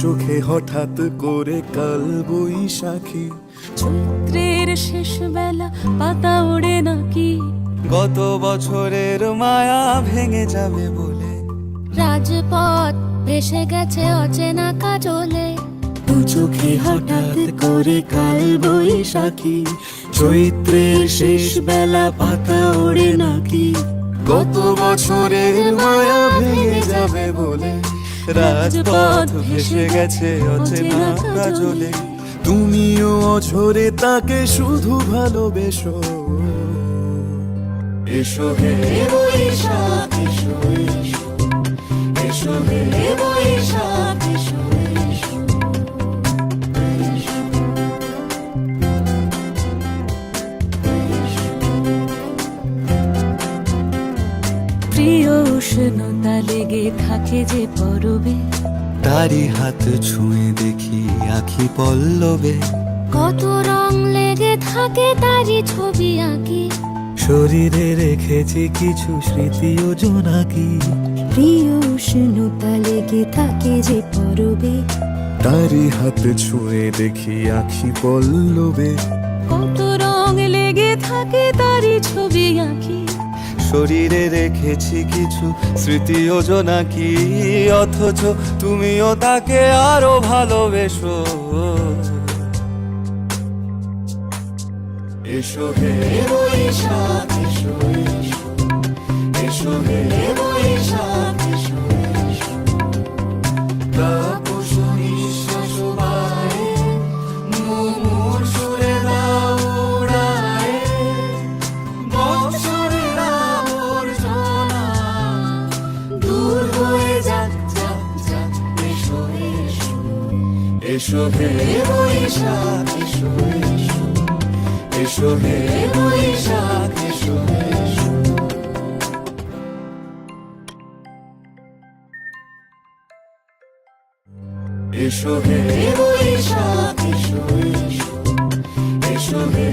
সুখে হঠাৎ করে কাল বৈশাখী, চৈত্রের শেষ বেলা পাতা ওড়ে নাকি, গত বছরের মায়া ভেঙে যাবে বলে, রাজপথ ভেসে গেছে অচেনা কাজলে, দু চোখে হঠাৎ করে কাল বৈশাখী, চৈত্রের শেষ বেলা পাতা ওড়ে নাকি, গত বছরের মায়া ভেঙে যাবে বলে, রাজপথ ভেসে গেছে অচেনা কাজলে, তুমিও অঝরে তাকে শুধু ভালোবেসো। এসো হে বৈশাখ এসো এসো, এসো হে বৈশাখ এসো এসো, প্রিয় উষ্ণতা লেগে থাকে যে পরবে, তারি হাত ছুঁয়ে দেখি আখি পল্লবে, কত রং লেগে থাকে তারই ছবি আঁকি, শরীরে রেখেছি কিছু স্মৃতি ও জোনাকি, প্রিয় উষ্ণতা লেগে থাকে যে পরবে, তারি হাত ছুঁয়ে দেখি আখি পল্লবে, কত রং লেগে থাকে তারই ছবি আঁকি, শরীরে রেখেছি কিছু স্মৃতি ও জোনাকি, অথচ তুমিও তাকে আরো ভালোবেসো। এসো হে বৈশাখ এসো এসো, এসো হে বৈশাখ এসো এসো, তাপস নিঃশ্বাস বায়ে, মুমুর সুরে দাও উড়ায়ে, বৎসরের আবর্জনা দূর হয়ে যাক যাক যাক, এসো এসো, এসো হে বৈশাখ এসো এসো, এসো হে বৈশাখ এসো এসো। এসো হে বৈশাখ এসো এসো, এসো হে